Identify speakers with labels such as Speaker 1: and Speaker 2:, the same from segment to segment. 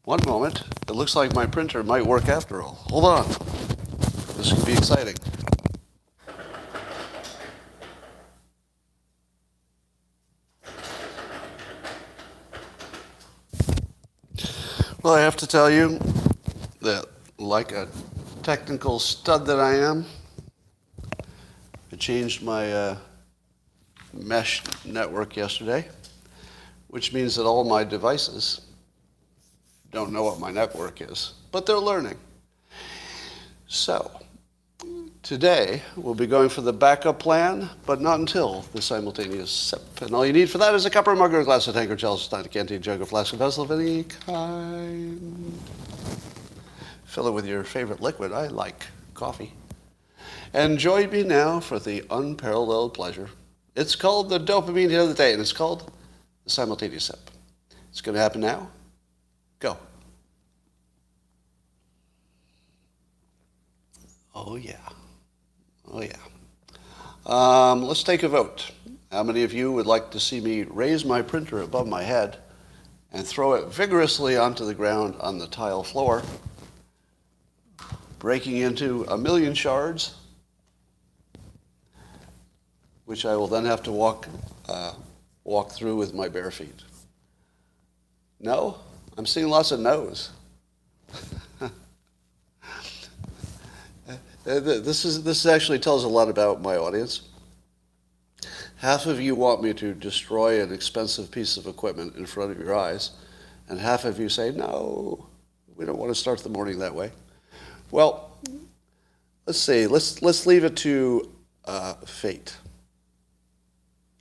Speaker 1: One moment. It looks like my printer might work after all. Hold on. This could be exciting. Well, I have to tell you that, like a technical stud that I am, I changed my mesh network yesterday, which means that all my devices don't know what my network is, but they're learning. So, today we'll be going for the backup plan, but not until the simultaneous sip. And all you need for that is a cup or a mug or a glass, a tankard, chalice, stein, a canteen, jug, or flask, or vessel of any kind. Fill it with your favorite liquid. I like coffee. And join me now for the unparalleled pleasure. It's called the dopamine hit of the day, and it's called the simultaneous sip. It's going to happen now. Go. Oh, yeah. Oh, yeah. Let's take a vote. How many of you would like to see me raise my printer above my head and throw it vigorously onto the ground on the tile floor, breaking into 1,000,000 shards, which I will then have to walk through with my bare feet? No? I'm seeing lots of no's. This actually tells a lot about my audience. Half of you want me to destroy an expensive piece of equipment in front of your eyes, and half of you say, no, we don't want to start the morning that way. Well, let's see. Let's leave it to fate.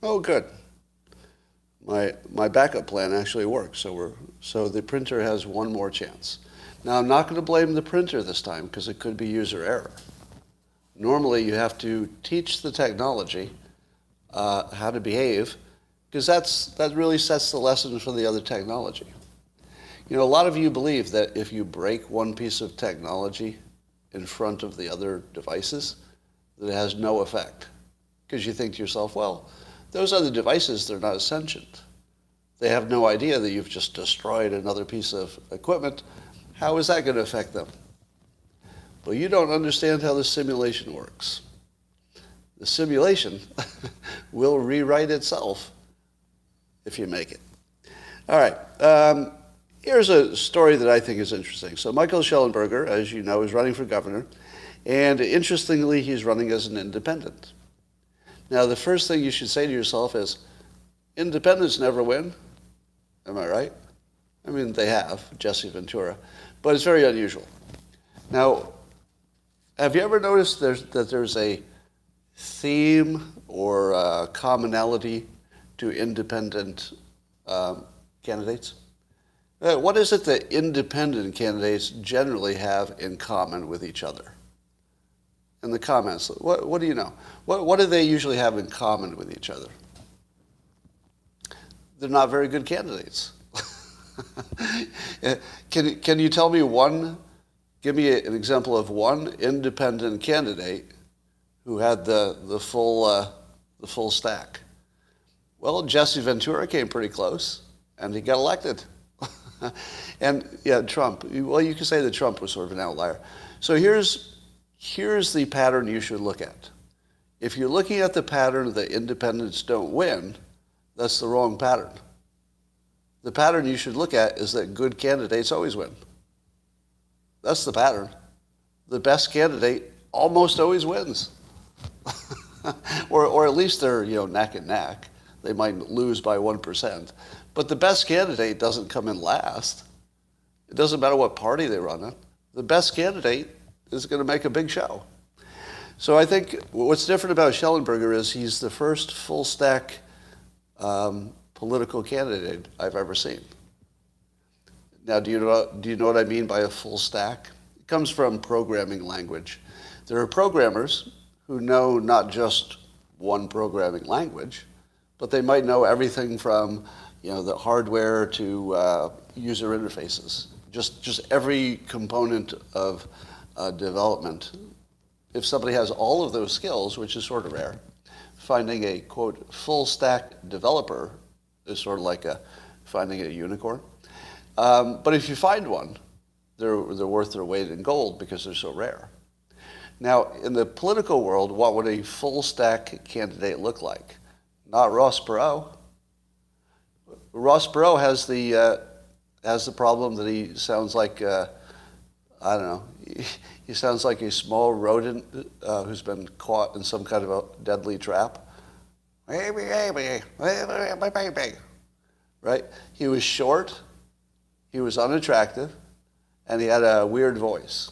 Speaker 1: Oh, good. My backup plan actually works, so the printer has one more chance. Now, I'm not going to blame the printer this time because it could be user error. Normally, you have to teach the technology how to behave, because that really sets the lesson for the other technology. You know, a lot of you believe that if you break one piece of technology in front of the other devices, that it has no effect, because you think to yourself, well, those other devices, they're not sentient. They have no idea that you've just destroyed another piece of equipment. How is that going to affect them? Well, you don't understand how the simulation works. The simulation will rewrite itself if you make it. All right. Here's a story that I think is interesting. So Michael Shellenberger, as you know, is running for governor. And interestingly, he's running as an independent. Now, the first thing you should say to yourself is, independents never win. Am I right? I mean, they have, Jesse Ventura. But it's very unusual. Now, have you ever noticed that there's a theme or a commonality to independent candidates? What is it that independent candidates generally have in common with each other? In the comments, what do you know? What do they usually have in common with each other? They're not very good candidates. Can you tell me give me an example of one independent candidate who had the full stack? Well, Jesse Ventura came pretty close, and he got elected. And yeah, Trump. Well, you could say that Trump was sort of an outlier. So here's the pattern you should look at. If you're looking at the pattern that independents don't win, that's the wrong pattern. The pattern you should look at is that good candidates always win. That's the pattern. The best candidate almost always wins. or at least they're, neck and neck. They might lose by 1%. But the best candidate doesn't come in last. It doesn't matter what party they run in. The best candidate is going to make a big show. So I think what's different about Shellenberger is he's the first full stack political candidate I've ever seen. Now, do you know what I mean by a full stack? It comes from programming language. There are programmers who know not just one programming language, but they might know everything from the hardware to user interfaces. Just every component of development. If somebody has all of those skills, which is sort of rare, finding a, quote, full stack developer is sort of like finding a unicorn. But if you find one, they're worth their weight in gold because they're so rare. Now, in the political world, what would a full stack candidate look like? Not Ross Perot. Ross Perot has the problem that he sounds like, I don't know, he sounds like a small rodent who's been caught in some kind of a deadly trap. Right? He was short, he was unattractive, and he had a weird voice.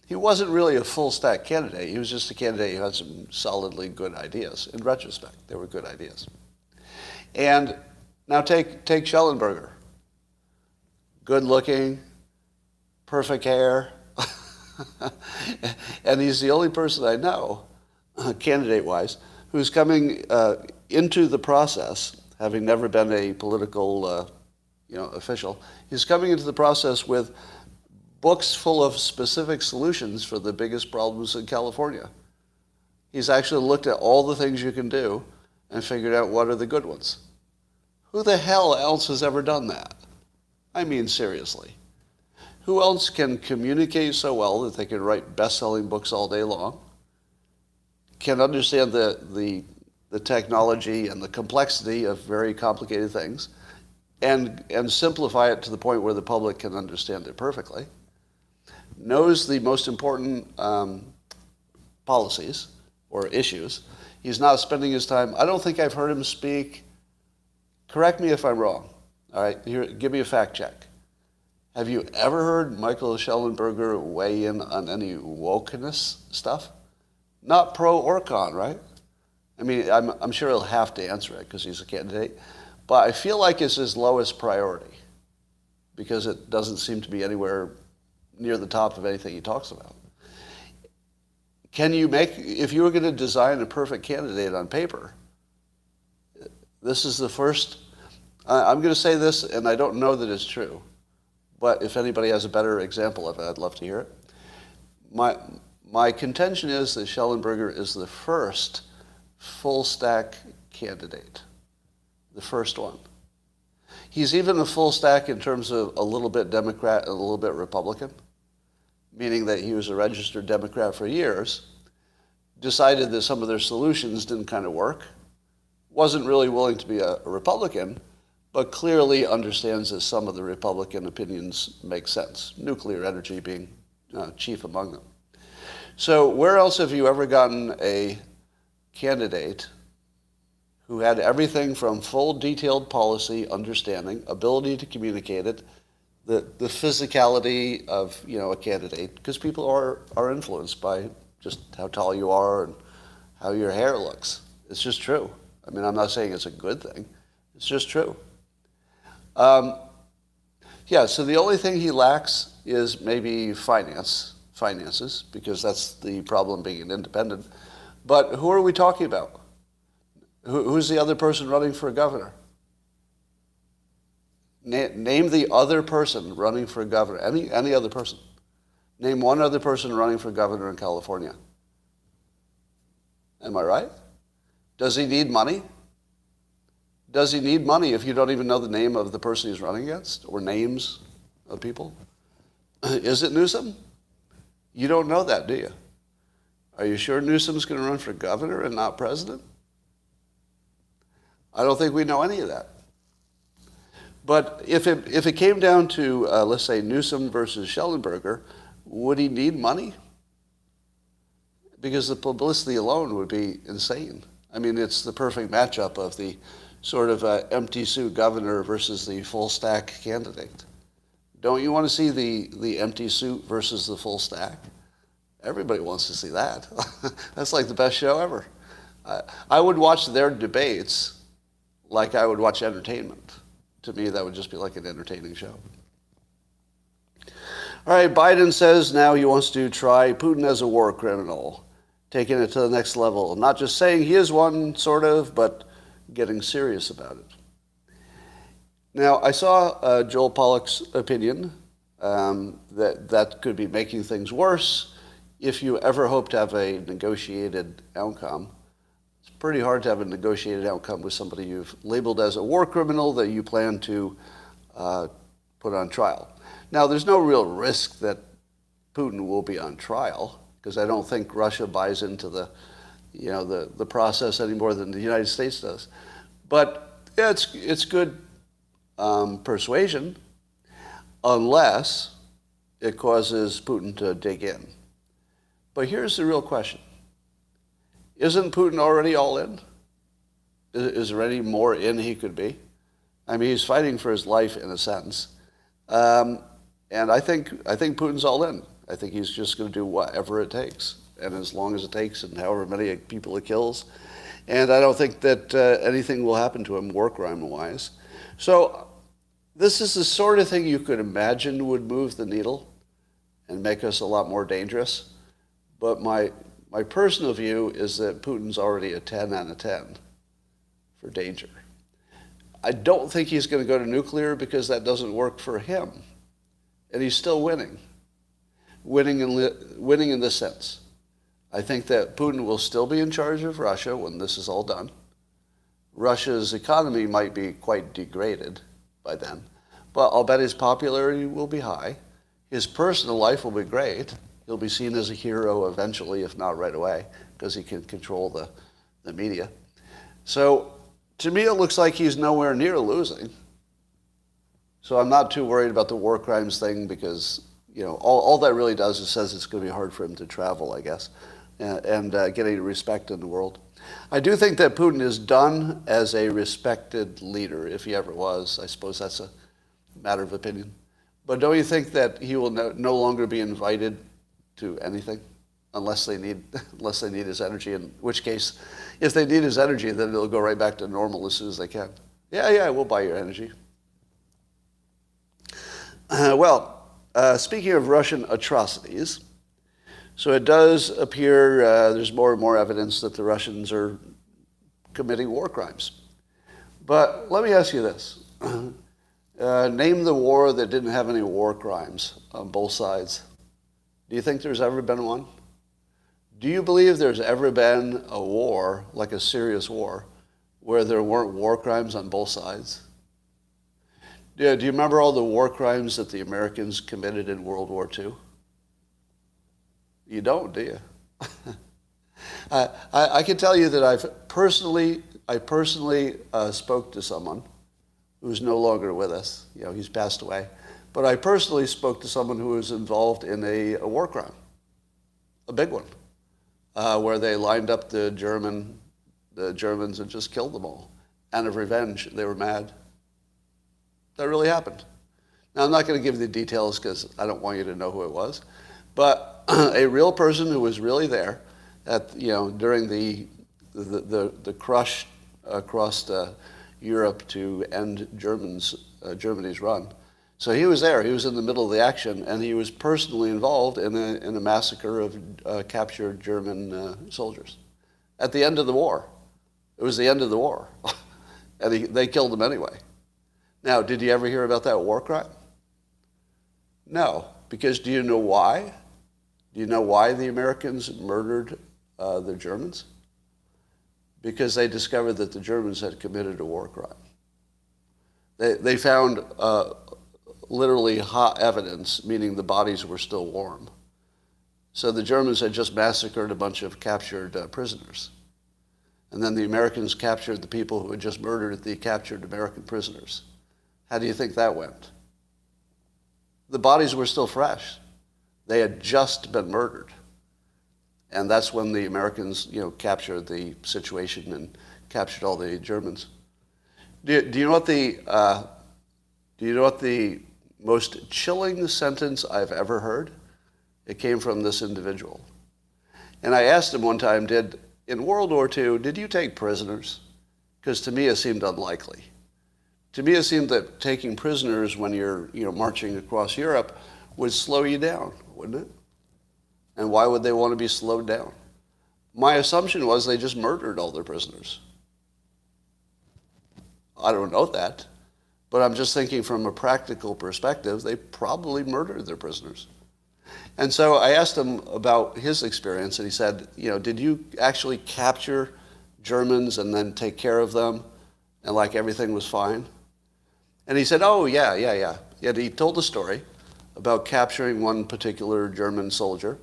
Speaker 1: He wasn't really a full-stack candidate. He was just a candidate who had some solidly good ideas. In retrospect, they were good ideas. And now take Shellenberger. Good-looking, perfect hair. And he's the only person I know, candidate-wise, who's coming into the process, having never been a political official. He's coming into the process with books full of specific solutions for the biggest problems in California. He's actually looked at all the things you can do and figured out what are the good ones. Who the hell else has ever done that? I mean, seriously. Who else can communicate so well that they can write best-selling books all day long, can understand the technology and the complexity of very complicated things, and simplify it to the point where the public can understand it perfectly, knows the most important policies or issues. He's not spending his time. I don't think I've heard him speak. Correct me if I'm wrong. All right, here, give me a fact check. Have you ever heard Michael Shellenberger weigh in on any wokeness stuff? Not pro or con, right? I mean, I'm sure he'll have to answer it because he's a candidate. But I feel like it's his lowest priority because it doesn't seem to be anywhere near the top of anything he talks about. Can you if you were going to design a perfect candidate on paper, this is the first, I'm going to say this, and I don't know that it's true, but if anybody has a better example of it, I'd love to hear it. My contention is that Shellenberger is the first full-stack candidate, the first one. He's even a full stack in terms of a little bit Democrat and a little bit Republican, meaning that he was a registered Democrat for years, decided that some of their solutions didn't kind of work, wasn't really willing to be a Republican, but clearly understands that some of the Republican opinions make sense, nuclear energy being chief among them. So where else have you ever gotten a candidate who had everything from full detailed policy understanding, ability to communicate it, the physicality of a candidate, because people are influenced by just how tall you are and how your hair looks. It's just true. I mean, I'm not saying it's a good thing. It's just true. So the only thing he lacks is maybe finances, because that's the problem being an independent. But who are we talking about? Who's the other person running for governor? Name the other person running for governor. Any other person. Name one other person running for governor in California. Am I right? Does he need money? Does he need money if you don't even know the name of the person he's running against or names of people? Is it Newsom? You don't know that, do you? Are you sure Newsom's going to run for governor and not president? I don't think we know any of that. But if it came down to, let's say, Newsom versus Shellenberger, would he need money? Because the publicity alone would be insane. I mean, it's the perfect matchup of the sort of empty suit governor versus the full stack candidate. Don't you want to see the empty suit versus the full stack? Everybody wants to see that. That's like the best show ever. I would watch their debates like I would watch entertainment. To me, that would just be like an entertaining show. All right, Biden says now he wants to try Putin as a war criminal, taking it to the next level. Not just saying he is one, sort of, but getting serious about it. Now, I saw Joel Pollak's opinion that could be making things worse if you ever hope to have a negotiated outcome. It's pretty hard to have a negotiated outcome with somebody you've labeled as a war criminal that you plan to put on trial. Now, there's no real risk that Putin will be on trial, because I don't think Russia buys into the process any more than the United States does. But yeah, it's good persuasion, unless it causes Putin to dig in. But here's the real question. Isn't Putin already all in? Is there any more in he could be? I mean, he's fighting for his life in a sense. And I think Putin's all in. I think he's just going to do whatever it takes, and as long as it takes, and however many people it kills. And I don't think that anything will happen to him war crime-wise. So this is the sort of thing you could imagine would move the needle and make us a lot more dangerous. But my personal view is that Putin's already a 10 out of 10 for danger. I don't think he's going to go to nuclear, because that doesn't work for him. And he's still winning. Winning in this sense. I think that Putin will still be in charge of Russia when this is all done. Russia's economy might be quite degraded by then, but I'll bet his popularity will be high. His personal life will be great. He'll be seen as a hero eventually, if not right away, because he can control the media. So to me, it looks like he's nowhere near losing. So I'm not too worried about the war crimes thing, because all that really does is says it's going to be hard for him to travel, I guess, and get any respect in the world. I do think that Putin is done as a respected leader, if he ever was. I suppose that's a matter of opinion. But don't you think that he will no longer be invited to anything unless they need his energy? In which case, if they need his energy, then it'll go right back to normal as soon as they can. Yeah, we'll buy your energy. Speaking of Russian atrocities, so it does appear there's more and more evidence that the Russians are committing war crimes. But let me ask you this. Name the war that didn't have any war crimes on both sides. Do you think there's ever been one? Do you believe there's ever been a war, like a serious war, where there weren't war crimes on both sides? Yeah, do you remember all the war crimes that the Americans committed in World War II? You don't, do you? I can tell you that I personally spoke to someone who's no longer with us. He's passed away. But I personally spoke to someone who was involved in a war crime, a big one, where they lined up the Germans and just killed them all. Out of revenge, they were mad. That really happened. Now, I'm not going to give you the details because I don't want you to know who it was. But a real person who was really there during the crush across Europe to end Germany's run. So he was there. He was in the middle of the action, and he was personally involved in a massacre of captured German soldiers. At the end of the war. It was the end of the war. And they killed him anyway. Now, did you ever hear about that war crime? No, because do you know why? Do you know why the Americans murdered the Germans? Because they discovered that the Germans had committed a war crime. They found literally hot evidence, meaning the bodies were still warm. So the Germans had just massacred a bunch of captured prisoners. And then the Americans captured the people who had just murdered the captured American prisoners. How do you think that went? The bodies were still fresh. They had just been murdered. And that's when the Americans, captured the situation and captured all the Germans. Do you know what the most chilling sentence I've ever heard? It came from this individual. And I asked him one time, in World War II, did you take prisoners? Because to me it seemed unlikely. To me, it seemed that taking prisoners when you're, marching across Europe would slow you down, wouldn't it? And why would they want to be slowed down? My assumption was they just murdered all their prisoners. I don't know that, but I'm just thinking from a practical perspective, they probably murdered their prisoners. And so I asked him about his experience, and he said, did you actually capture Germans and then take care of them, and like everything was fine? And he said, oh, yeah. And he told a story about capturing one particular German soldier.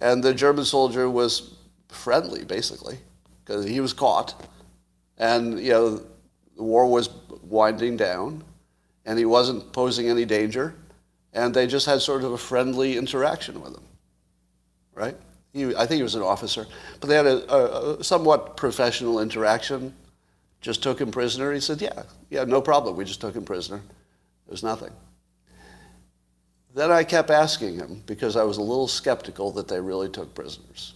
Speaker 1: And the German soldier was friendly, basically, because he was caught. And, the war was winding down, and he wasn't posing any danger. And they just had sort of a friendly interaction with him, right? I think he was an officer. But they had a somewhat professional interaction. Just took him prisoner. He said, yeah, no problem. We just took him prisoner. It was nothing. Then I kept asking him, because I was a little skeptical that they really took prisoners.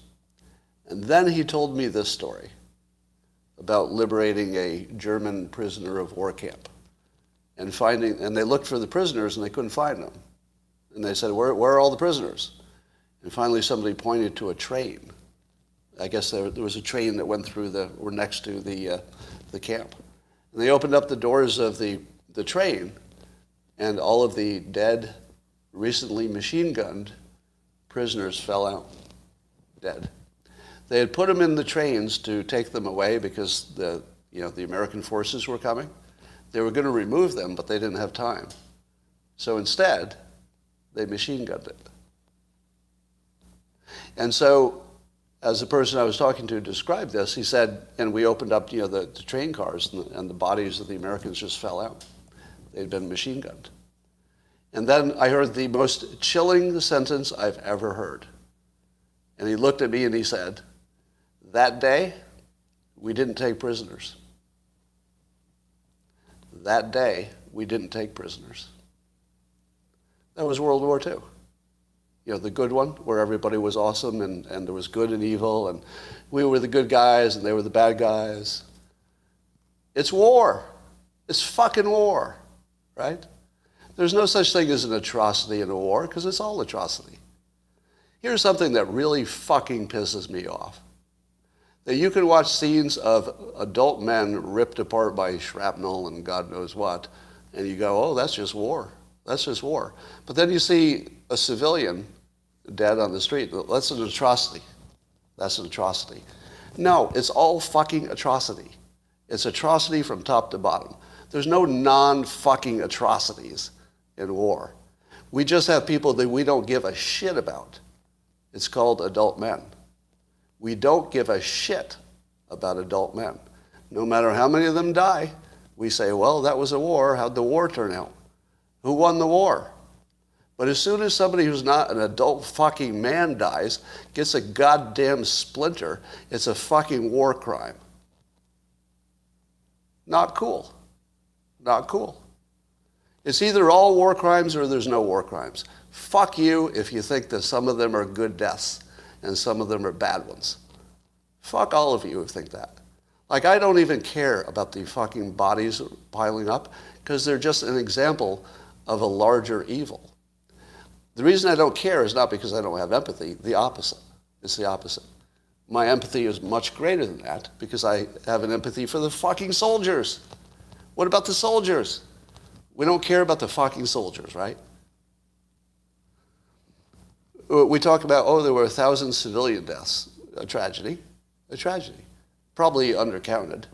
Speaker 1: And then he told me this story about liberating a German prisoner of war camp. And they looked for the prisoners and they couldn't find them. And they said, where are all the prisoners? And finally somebody pointed to a train. I guess there was a train that went through or next to the camp. And they opened up the doors of the train, and all of the dead, recently machine-gunned prisoners fell out, dead. They had put them in the trains to take them away because the American forces were coming. They were going to remove them, but they didn't have time. So instead, they machine-gunned it. And so, as the person I was talking to described this, he said, and we opened up the train cars, and the bodies of the Americans just fell out. They'd been machine-gunned. And then I heard the most chilling sentence I've ever heard. And he looked at me and he said, that day, we didn't take prisoners. That day, we didn't take prisoners. That was World War II. The good one, where everybody was awesome and there was good and evil, and we were the good guys and they were the bad guys. It's war. It's fucking war, right? There's no such thing as an atrocity in a war, because it's all atrocity. Here's something that really fucking pisses me off. That you can watch scenes of adult men ripped apart by shrapnel and God knows what, and you go, oh, that's just war. That's just war. But then you see a civilian dead on the street. That's an atrocity. That's an atrocity. No, it's all fucking atrocity. It's atrocity from top to bottom. There's no non-fucking atrocities in war. We just have people that we don't give a shit about. It's called adult men. We don't give a shit about adult men. No matter how many of them die, we say, well, that was a war. How'd the war turn out? Who won the war? But as soon as somebody who's not an adult fucking man dies, gets a goddamn splinter, it's a fucking war crime. Not cool. Not cool. It's either all war crimes or there's no war crimes. Fuck you if you think that some of them are good deaths and some of them are bad ones. Fuck all of you who think that. Like, I don't even care about the fucking bodies piling up, because they're just an example of a larger evil. The reason I don't care is not because I don't have empathy. The opposite. It's the opposite. My empathy is much greater than that, because I have an empathy for the fucking soldiers. What about the soldiers? We don't care about the fucking soldiers, right? We talk about, there were 1,000 civilian deaths. A tragedy. A tragedy. Probably undercounted.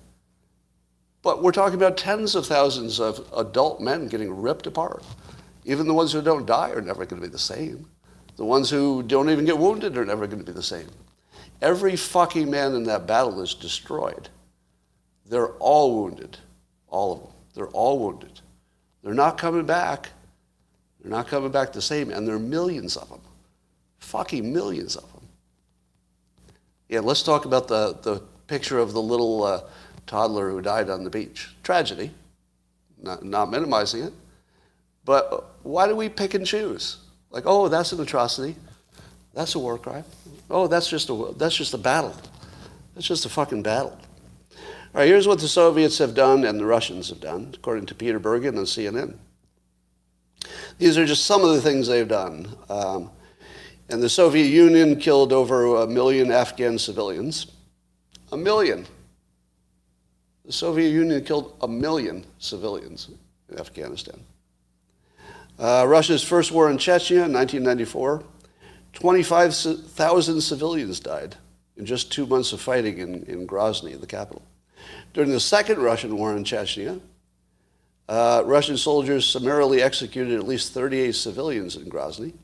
Speaker 1: But we're talking about tens of thousands of adult men getting ripped apart. Even the ones who don't die are never going to be the same. The ones who don't even get wounded are never going to be the same. Every fucking man in that battle is destroyed. They're all wounded. All of them. They're all wounded. They're not coming back. They're not coming back the same. And there are millions of them. Fucking millions of them. Yeah, let's talk about the picture of the little toddler who died on the beach. Tragedy. Not minimizing it. But why do we pick and choose? Like, oh, that's an atrocity. That's a war crime. Oh, that's just a battle. That's just a fucking battle. All right, here's what the Soviets have done and the Russians have done, according to Peter Bergen on CNN. These are just some of the things they've done. And the Soviet Union killed over 1 million Afghan civilians. 1 million. The Soviet Union killed 1 million civilians in Afghanistan. Russia's first war in Chechnya in 1994, 25,000 civilians died in just 2 months of fighting in Grozny, the capital. During the second Russian war in Chechnya, Russian soldiers summarily executed at least 38 civilians in Grozny.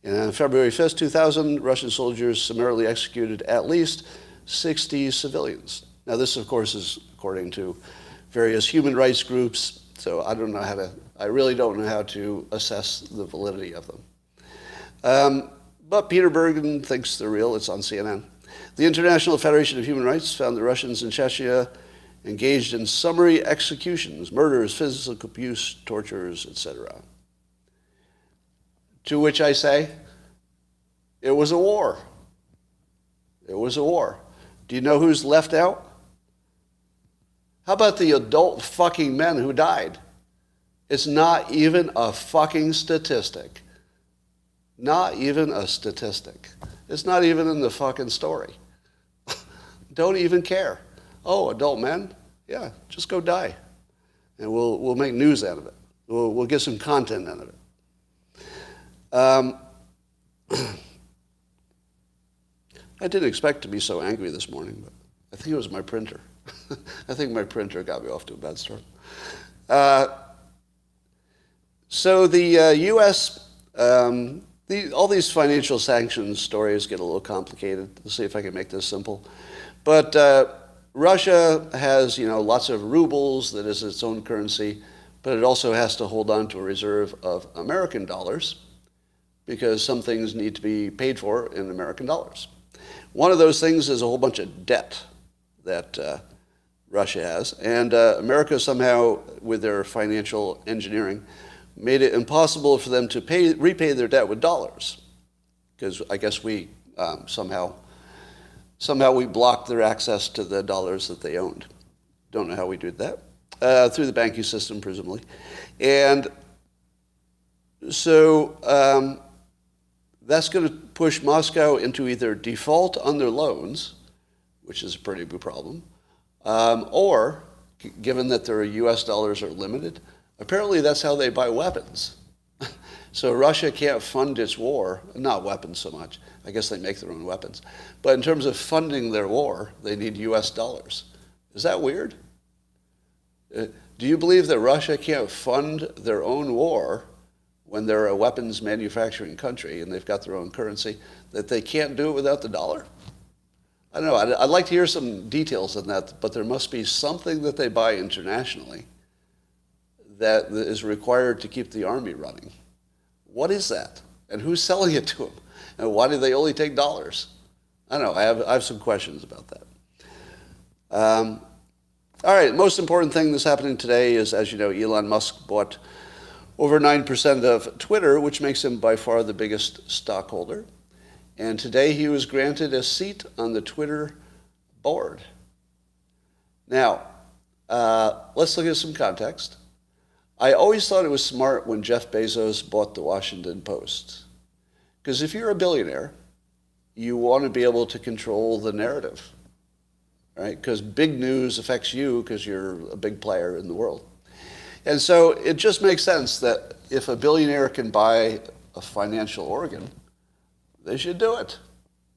Speaker 1: And on February 5th, 2000, Russian soldiers summarily executed at least 60 civilians. Now, this, of course, is according to various human rights groups, so I really don't know how to assess the validity of them. But Peter Bergen thinks they're real. It's on CNN. The International Federation of Human Rights found the Russians in Chechnya engaged in summary executions, murders, physical abuse, tortures, etc. To which I say, it was a war. It was a war. Do you know who's left out? How about the adult fucking men who died? It's not even a fucking statistic. Not even a statistic. It's not even in the fucking story. Don't even care. Oh, adult men? Yeah, just go die. And we'll make news out of it. We'll get some content out of it. I didn't expect to be so angry this morning, but I think it was my printer. I think my printer got me off to a bad start. So the U.S., all these financial sanctions stories get a little complicated. Let's see if I can make this simple. But Russia has, lots of rubles that is its own currency, but it also has to hold on to a reserve of American dollars because some things need to be paid for in American dollars. One of those things is a whole bunch of debt that Russia has. And America somehow, with their financial engineering, made it impossible for them to repay their debt with dollars. Because I guess we somehow we blocked their access to the dollars that they owned. Don't know how we did that. Through the banking system, presumably. And so that's going to push Moscow into either default on their loans, which is a pretty big problem, or, given that their U.S. dollars are limited, apparently that's how they buy weapons. So Russia can't fund its war, not weapons so much. I guess they make their own weapons. But in terms of funding their war, they need U.S. dollars. Is that weird? Do you believe that Russia can't fund their own war when they're a weapons manufacturing country and they've got their own currency, that they can't do it without the dollar? I don't know. I'd like to hear some details on that, but there must be something that they buy internationally that is required to keep the army running. What is that? And who's selling it to them? And why do they only take dollars? I don't know. I have some questions about that. All right, most important thing that's happening today is, as you know, Elon Musk bought over 9% of Twitter, which makes him by far the biggest stockholder. And today he was granted a seat on the Twitter board. Now, let's look at some context. I always thought it was smart when Jeff Bezos bought the Washington Post. Because if you're a billionaire, you want to be able to control the narrative, right? Because big news affects you because you're a big player in the world. And so it just makes sense that if a billionaire can buy a financial organ, they should do it.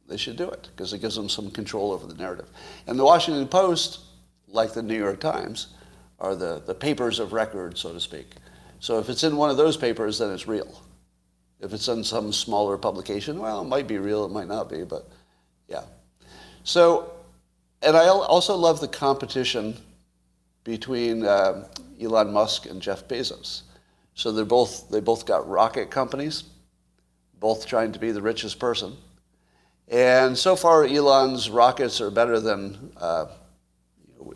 Speaker 1: They should do it because it gives them some control over the narrative. And the Washington Post, like the New York Times, are the papers of record, so to speak. So if it's in one of those papers, then it's real. If it's in some smaller publication, well, it might be real, it might not be, but yeah. So, and I also love the competition between Elon Musk and Jeff Bezos. So they both got rocket companies, both trying to be the richest person. And so far, Elon's rockets are better than,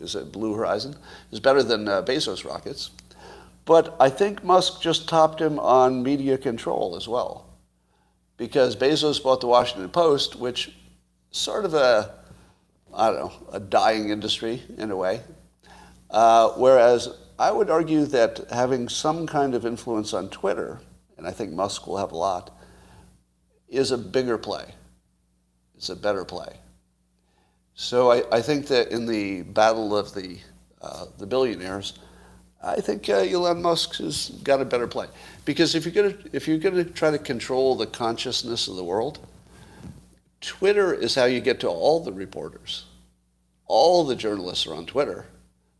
Speaker 1: is it Blue Horizon? Is better than Bezos' rockets. But I think Musk just topped him on media control as well. Because Bezos bought the Washington Post, which sort of a dying industry in a way. Whereas I would argue that having some kind of influence on Twitter, and I think Musk will have a lot, is a bigger play. It's a better play. So I think that in the battle of the billionaires, I think Elon Musk has got a better play. Because if you're gonna try to control the consciousness of the world, Twitter is how you get to all the reporters. All the journalists are on Twitter,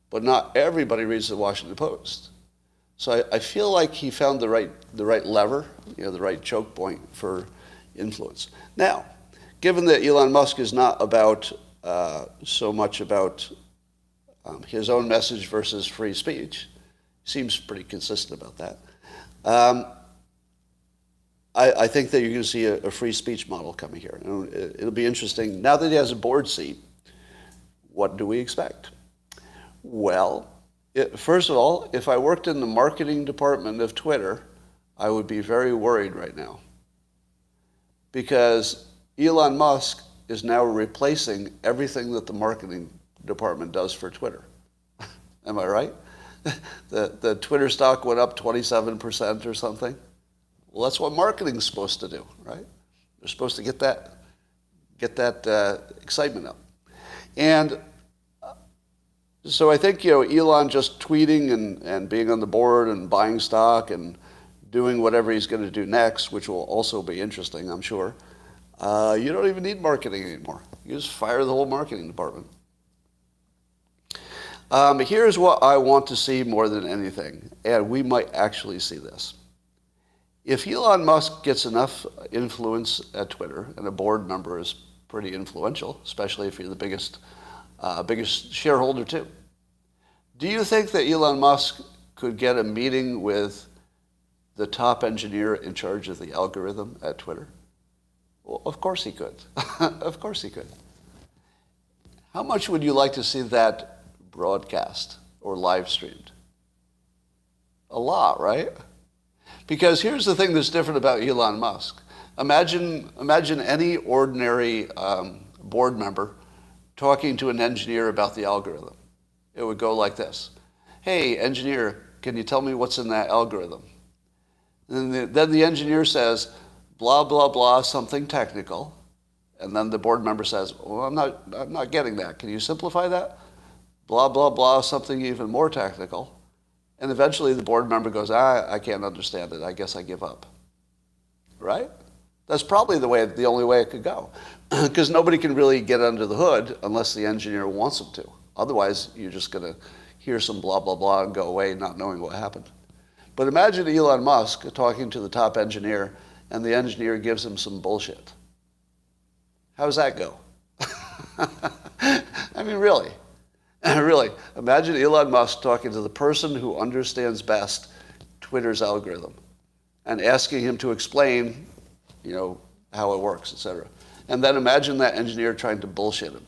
Speaker 1: but not everybody reads the Washington Post. So I feel like he found the right lever, the right choke point for influence. Now, given that Elon Musk is not about so much about his own message versus free speech, seems pretty consistent about that. I think that you're going to see a free speech model coming here. It'll be interesting. Now that he has a board seat, what do we expect? Well, first of all, if I worked in the marketing department of Twitter, I would be very worried right now. Because Elon Musk is now replacing everything that the marketing department does for Twitter. Am I right? The Twitter stock went up 27% or something. Well, that's what marketing's supposed to do, right? They're supposed to get that excitement up. And so I think, Elon just tweeting and being on the board and buying stock and doing whatever he's going to do next, which will also be interesting, I'm sure. You don't even need marketing anymore. You just fire the whole marketing department. Here's what I want to see more than anything, and we might actually see this. If Elon Musk gets enough influence at Twitter, and a board member is pretty influential, especially if you're the biggest shareholder too, do you think that Elon Musk could get a meeting with the top engineer in charge of the algorithm at Twitter? Well, of course he could. Of course he could. How much would you like to see that broadcast or live streamed? A lot, right? Because here's the thing that's different about Elon Musk. Imagine any ordinary board member talking to an engineer about the algorithm. It would go like this. Hey, engineer, can you tell me what's in that algorithm? And then the engineer says, blah, blah, blah, something technical. And then the board member says, well, I'm not getting that. Can you simplify that? Blah, blah, blah, something even more technical. And eventually the board member goes, I can't understand it. I guess I give up. Right? That's probably the only way it could go. Because nobody can really get under the hood unless the engineer wants them to. Otherwise, you're just going to hear some blah, blah, blah and go away not knowing what happened. But imagine Elon Musk talking to the top engineer and the engineer gives him some bullshit. How does that go? I mean, really. Really. Imagine Elon Musk talking to the person who understands best Twitter's algorithm and asking him to explain, how it works, etc. And then imagine that engineer trying to bullshit him.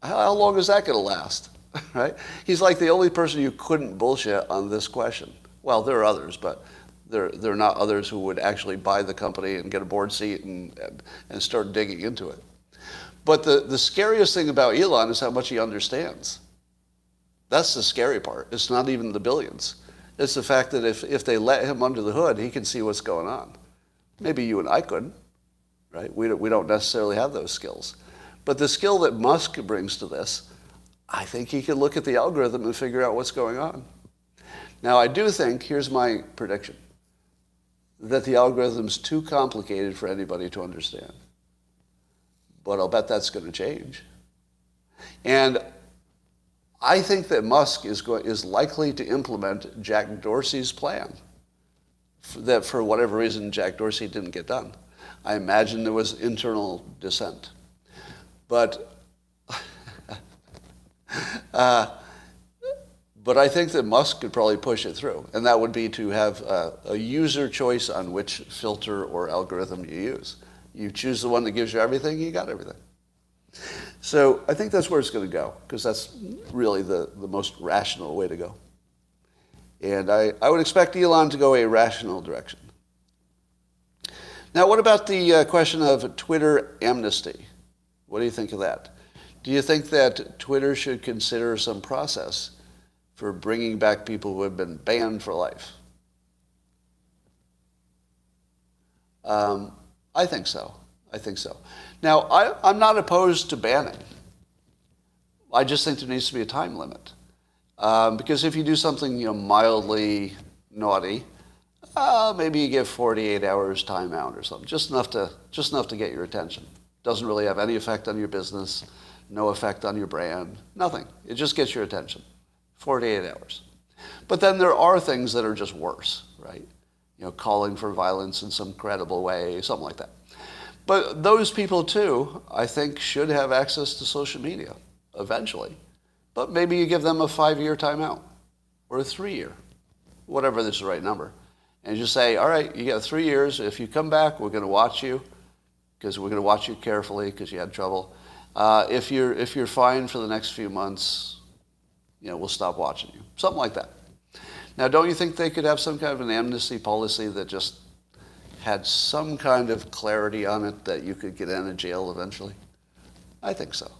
Speaker 1: How long is that going to last? Right? He's like the only person you couldn't bullshit on this question. Well, there are others, but there are not others who would actually buy the company and get a board seat and start digging into it. But the scariest thing about Elon is how much he understands. That's the scary part. It's not even the billions. It's the fact that if they let him under the hood, he can see what's going on. Maybe you and I couldn't, right? We don't necessarily have those skills. But the skill that Musk brings to this, I think he can look at the algorithm and figure out what's going on. Now, I do think, here's my prediction, that the algorithm's too complicated for anybody to understand. But I'll bet that's going to change. And I think that Musk is likely to implement Jack Dorsey's plan. That for whatever reason, Jack Dorsey didn't get done. I imagine there was internal dissent. But I think that Musk could probably push it through. And that would be to have a user choice on which filter or algorithm you use. You choose the one that gives you everything, you got everything. So I think that's where it's going to go, because that's really the most rational way to go. And I would expect Elon to go a rational direction. Now, what about the question of Twitter amnesty? What do you think of that? Do you think that Twitter should consider some process for bringing back people who have been banned for life? I think so. Now, I'm not opposed to banning. I just think there needs to be a time limit. Because if you do something, mildly naughty, maybe you give 48 hours time out or something, just enough to get your attention. Doesn't really have any effect on your business, no effect on your brand, nothing. It just gets your attention. 48 hours. But then there are things that are just worse, right? Calling for violence in some credible way, something like that. But those people too, I think, should have access to social media eventually. But maybe you give them a 5-year timeout or a 3-year, whatever is the right number. And you just say, all right, you got 3 years. If you come back, we're going to watch you because we're going to watch you carefully because you had trouble. If you're fine for the next few months, we'll stop watching you. Something like that. Now, don't you think they could have some kind of an amnesty policy that just had some kind of clarity on it that you could get out of jail eventually? I think so.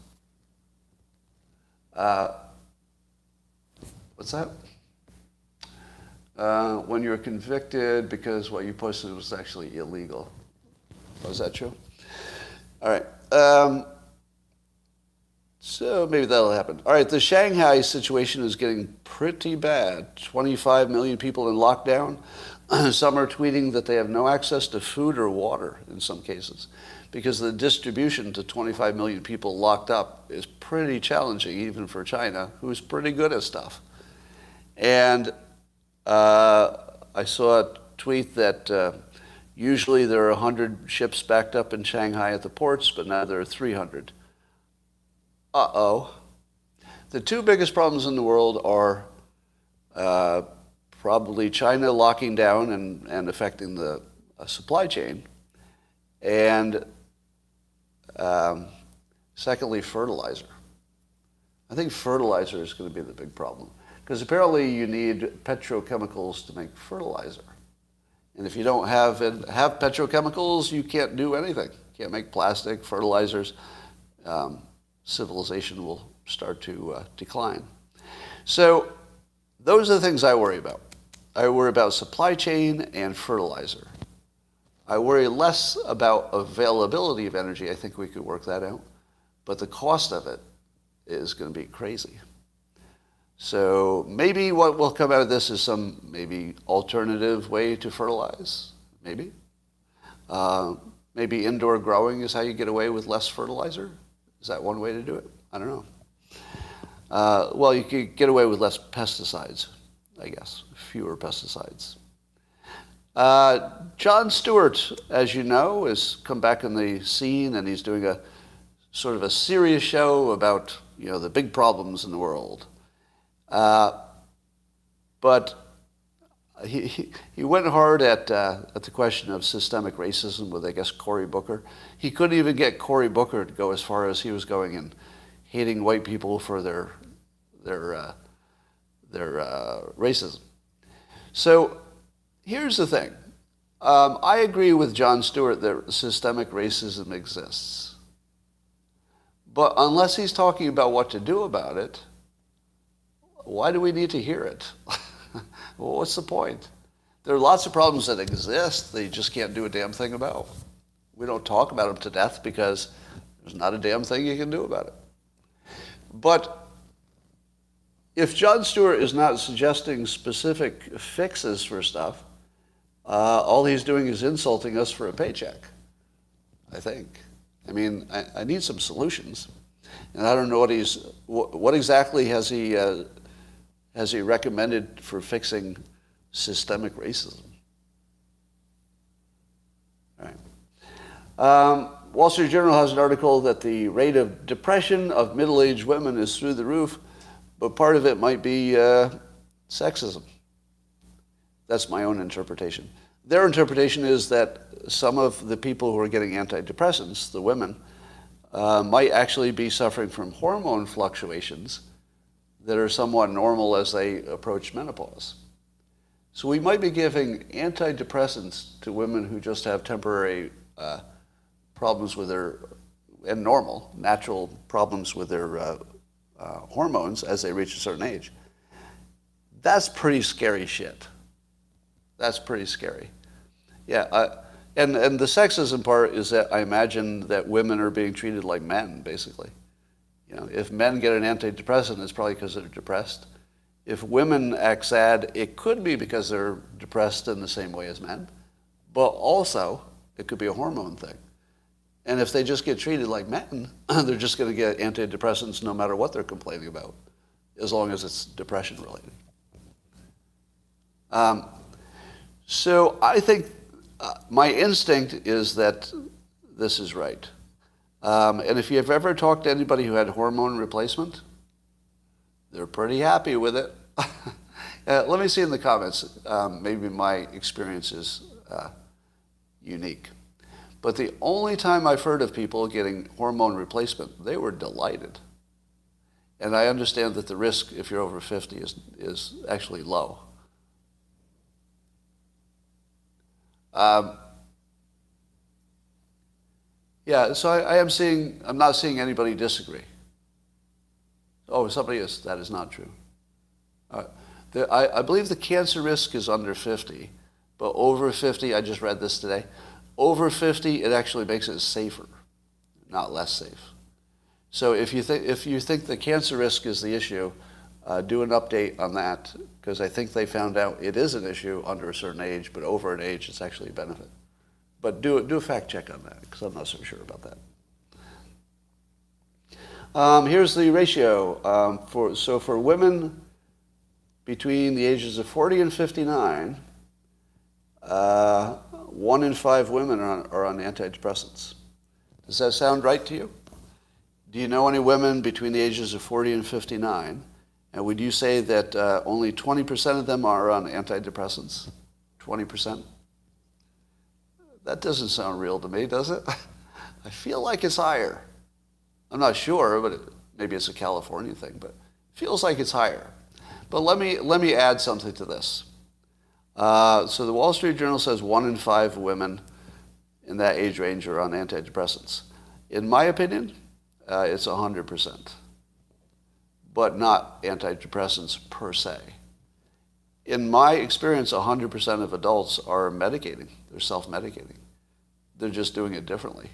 Speaker 1: What's that? When you're convicted because what you posted was actually illegal. Oh, is that true? All right. So maybe that'll happen. All right, the Shanghai situation is getting pretty bad. 25 million people in lockdown. Some are tweeting that they have no access to food or water in some cases because the distribution to 25 million people locked up is pretty challenging, even for China, who's pretty good at stuff. And I saw a tweet that usually there are 100 ships backed up in Shanghai at the ports, but now there are 300. Uh-oh. The two biggest problems in the world are probably China locking down and affecting the supply chain, and secondly, fertilizer. I think fertilizer is going to be the big problem because apparently you need petrochemicals to make fertilizer. And if you don't have petrochemicals, you can't do anything. You can't make plastic, fertilizers. Civilization will start to decline. So those are the things I worry about. I worry about supply chain and fertilizer. I worry less about availability of energy. I think we could work that out. But the cost of it is going to be crazy. So maybe what will come out of this is some maybe alternative way to fertilize. Maybe. Maybe indoor growing is how you get away with less fertilizer. Is that one way to do it? I don't know. Well, you could get away with less pesticides, I guess, fewer pesticides. Jon Stewart, as you know, has come back on the scene, and he's doing a sort of a serious show about the big problems in the world. But he went hard at the question of systemic racism with, I guess, Cory Booker. He couldn't even get Cory Booker to go as far as he was going in hating white people for their racism. So here's the thing. I agree with Jon Stewart that systemic racism exists. But unless he's talking about what to do about it, why do we need to hear it? Well, what's the point? There are lots of problems that exist that you just can't do a damn thing about. We don't talk about them to death because there's not a damn thing you can do about it. But if Jon Stewart is not suggesting specific fixes for stuff, all he's doing is insulting us for a paycheck, I think. I mean, I need some solutions. And I don't know what exactly has he recommended for fixing systemic racism. All right. Wall Street Journal has an article that the rate of depression of middle-aged women is through the roof, but part of it might be sexism. That's my own interpretation. Their interpretation is that some of the people who are getting antidepressants, the women, might actually be suffering from hormone fluctuations that are somewhat normal as they approach menopause. So we might be giving antidepressants to women who just have temporary problems with their, and normal, natural problems with their hormones as they reach a certain age. That's pretty scary shit. That's pretty scary. Yeah, and the sexism part is that I imagine that women are being treated like men, basically. If men get an antidepressant, it's probably because they're depressed. If women act sad, it could be because they're depressed in the same way as men, but also it could be a hormone thing. And if they just get treated like men, they're just going to get antidepressants no matter what they're complaining about, as long as it's depression related. So I think my instinct is that this is right. And if you've ever talked to anybody who had hormone replacement, they're pretty happy with it. Let me see in the comments. Maybe my experience is unique. But the only time I've heard of people getting hormone replacement, they were delighted. And I understand that the risk, if you're over 50, is actually low. Yeah, so I'm not seeing anybody disagree. Oh, somebody is. That is not true. I believe the cancer risk is under 50, but over 50, I just read this today, over 50, it actually makes it safer, not less safe. So if you think the cancer risk is the issue, do an update on that, because I think they found out it is an issue under a certain age, but over an age, it's actually a benefit. But do a fact check on that, because I'm not so sure about that. Here's the ratio. For women between the ages of 40 and 59, 1 in 5 women are on antidepressants. Does that sound right to you? Do you know any women between the ages of 40 and 59? And would you say that only 20% of them are on antidepressants? 20%? That doesn't sound real to me, does it? I feel like it's higher. I'm not sure, but maybe it's a California thing, but it feels like it's higher. But let me add something to this. So the Wall Street Journal says 1 in 5 women in that age range are on antidepressants. In my opinion, it's 100%, but not antidepressants per se. In my experience, 100% of adults are medicating. They're self-medicating. They're just doing it differently.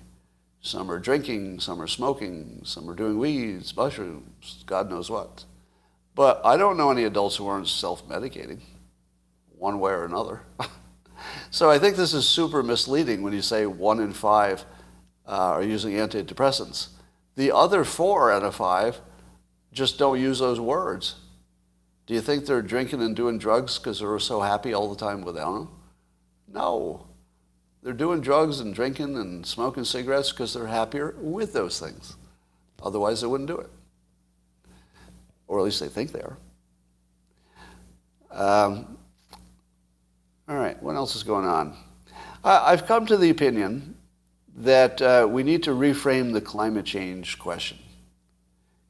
Speaker 1: Some are drinking, some are smoking, some are doing weeds, mushrooms, God knows what. But I don't know any adults who aren't self-medicating, one way or another. So I think this is super misleading when you say 1 in 5 are using antidepressants. The other 4 out of 5 just don't use those words. Do you think they're drinking and doing drugs because they're so happy all the time without them? No. They're doing drugs and drinking and smoking cigarettes because they're happier with those things. Otherwise, they wouldn't do it. Or at least they think they are. All right, what else is going on? I've come to the opinion that we need to reframe the climate change question.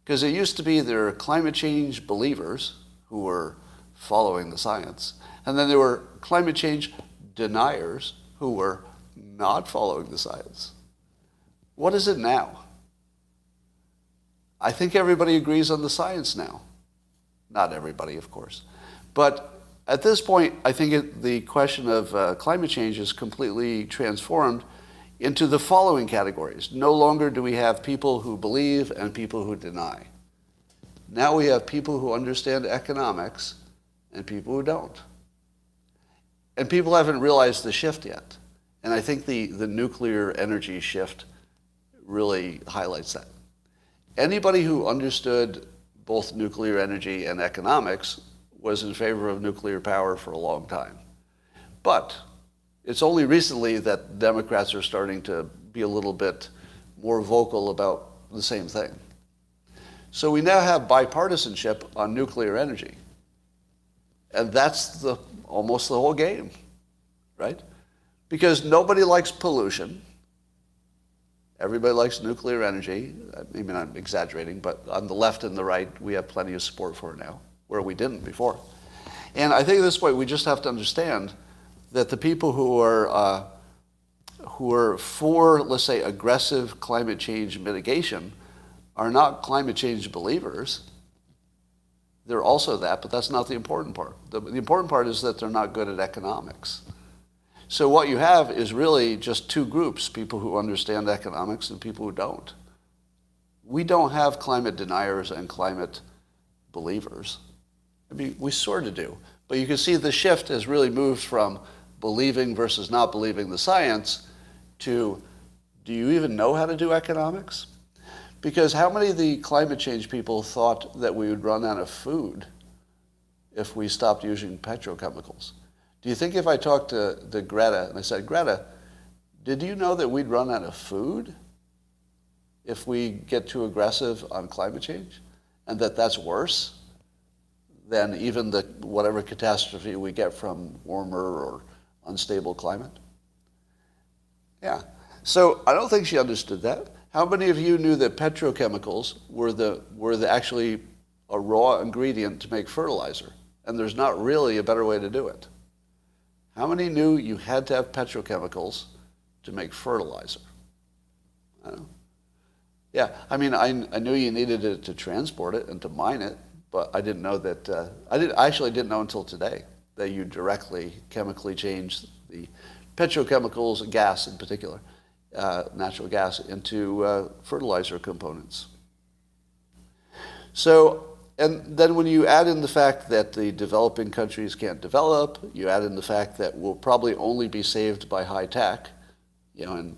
Speaker 1: Because it used to be there are climate change believers who were following the science, and then there were climate change deniers who were not following the science. What is it now? I think everybody agrees on the science now. Not everybody, of course. But at this point, I think the question of climate change is completely transformed into the following categories. No longer do we have people who believe and people who deny. Now we have people who understand economics and people who don't. And people haven't realized the shift yet. And I think the nuclear energy shift really highlights that. Anybody who understood both nuclear energy and economics was in favor of nuclear power for a long time. But it's only recently that Democrats are starting to be a little bit more vocal about the same thing. So we now have bipartisanship on nuclear energy. And that's almost the whole game, right? Because nobody likes pollution. Everybody likes nuclear energy. Maybe I'm exaggerating, but on the left and the right, we have plenty of support for it now, where we didn't before. And I think at this point, we just have to understand that the people who are for, let's say, aggressive climate change mitigation are not climate change believers. They're also that, but that's not the important part. The important part is that they're not good at economics. So what you have is really just two groups, people who understand economics and people who don't. We don't have climate deniers and climate believers. I mean, we sort of do. But you can see the shift has really moved from believing versus not believing the science to, do you even know how to do economics? Because how many of the climate change people thought that we would run out of food if we stopped using petrochemicals. Do you think if I talked to Greta and I said, Greta, did you know that we'd run out of food if we get too aggressive on climate change? And that's worse than even whatever catastrophe we get from warmer or unstable climate? Yeah. So I don't think she understood that. How many of you knew that petrochemicals were actually a raw ingredient to make fertilizer? And there's not really a better way to do it. How many knew you had to have petrochemicals to make fertilizer? I don't know. Yeah, I mean, I knew you needed it to transport it and to mine it, but I didn't know that, I actually didn't know until today that you directly chemically change the petrochemicals, gas in particular, natural gas, into fertilizer components. So, and then when you add in the fact that the developing countries can't develop, you add in the fact that we'll probably only be saved by high tech, and